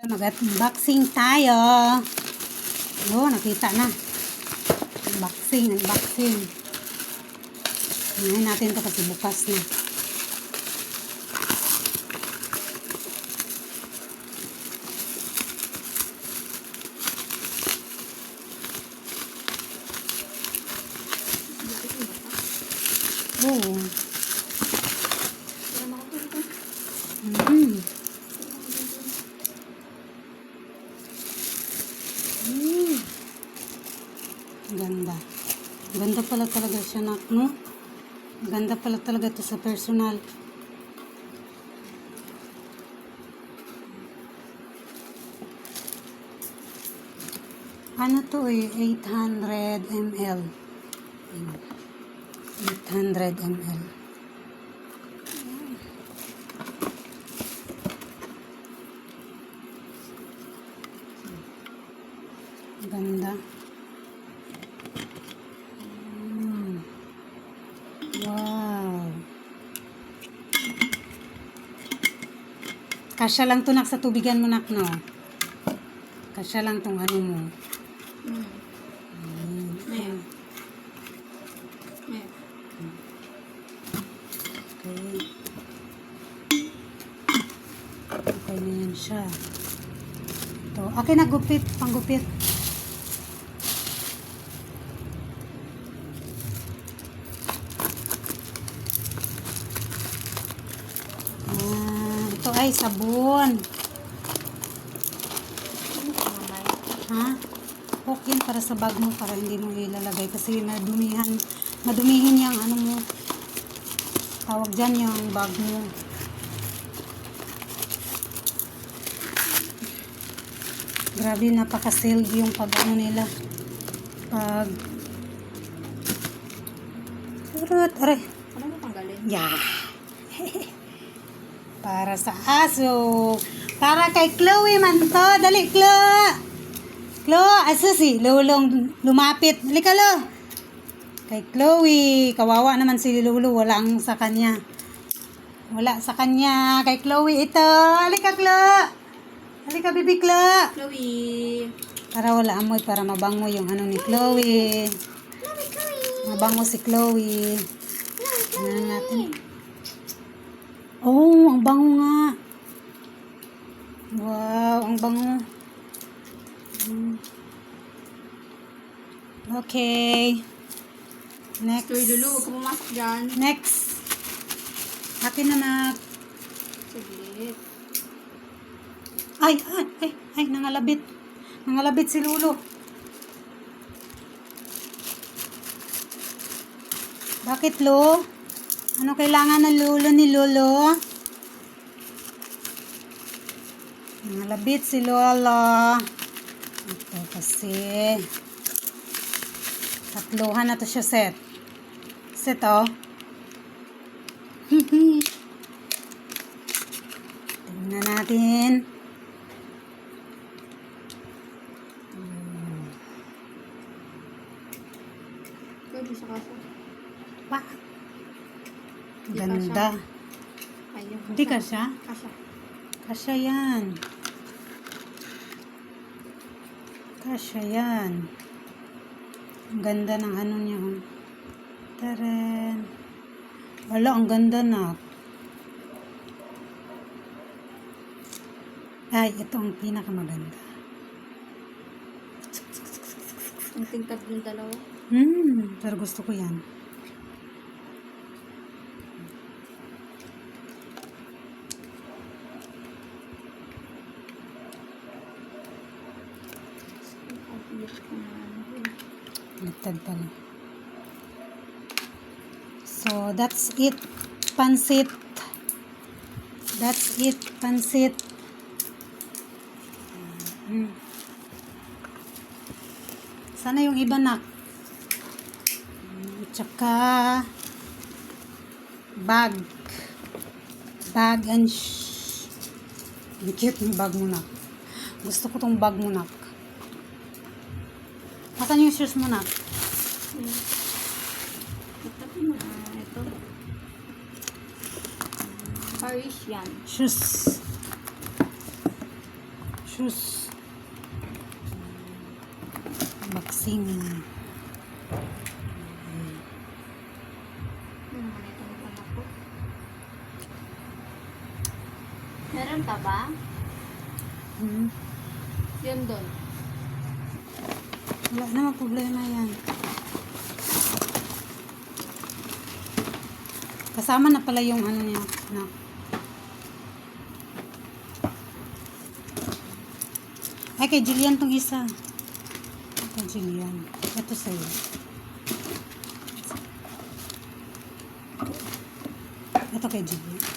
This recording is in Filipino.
Mag-unboxing tayo. Oh, nakita na. Unboxing. Ngayon natin ito kasi bukas na. Oh. Ganda. Ganda pala talaga siya, no? Ganda pala talaga ito sa personal. Ano to eh? 800 ml. 800 ml. Ganda. Wow. Kasya lang to nak sa tubigan mo nak, no? Kasya lang tong ano mo. Okay. Okay na yan siya. Ito. Okay na gupit. Panggupit. Ito ay sabon. Ha? Okay para sa bag mo para hindi mo ilalagay kasi madumihin yung ano mo. Tawag dyan yung bag mo. Grabe, napaka-silgy yung pag ano nila. Pag surut. Aray. Ano mo tanggalin? Yeah. Para sa aso. Para kay Chloe man to. Dali, Chloe. Chloe, aso si Lulong lumapit. Dali ka, Lo. Kay Chloe. Kawawa naman si Lulu. Walang sa kanya. Wala sa kanya. Kay Chloe ito. Dali ka, Chloe. Dali ka, baby Chloe. Chloe. Para wala amoy. Para mabango yung ano ni Chloe. Mabango si Chloe. Tingnan natin. Oh, ang bango nga. Wow, ang bango. Okay. Next. Chloe Lulu, huwag ka pumasok dyan. Next. Akin na na. Saglit. Ay, nangalabit. Nangalabit si Lulu. Bakit, Lo? Ano kailangan ng Lolo ni Lolo? Nangalabit si Lolo. Ito kasi. Tatluhan na to siya set. Set, oh. Tingnan natin. Chloe, sa kaso. Pa. Ganda. Ayun. Hindi kasya? Kasya. Kasya yan. Kasya yan. Ang ganda ng ano niya. Oh. Taren. Wala, ang ganda na. Ay, ito ang pinakamaganda. Ang tingkad ng dalawa. Pero gusto ko yan. Ligtad pala. So, that's it. Pansit. That's it. Pansit. Sana yung iba nak. Tsaka bag. Bag and ang cute yung bag mo nak. Gusto ko tong bag mo nak. Asan yung shoes mo nak? Ito. Parisian. Shoes. Shoes. Boxing. Ano naman itong anak ko? Meron pa ba? Hmm. Yun doon. Wala naman problema yan. Kasama na pala yung ano niya. Na. Ay, kay Jillian tong isa. Kay Jillian. Ito sa'yo. Ito kay Jillian.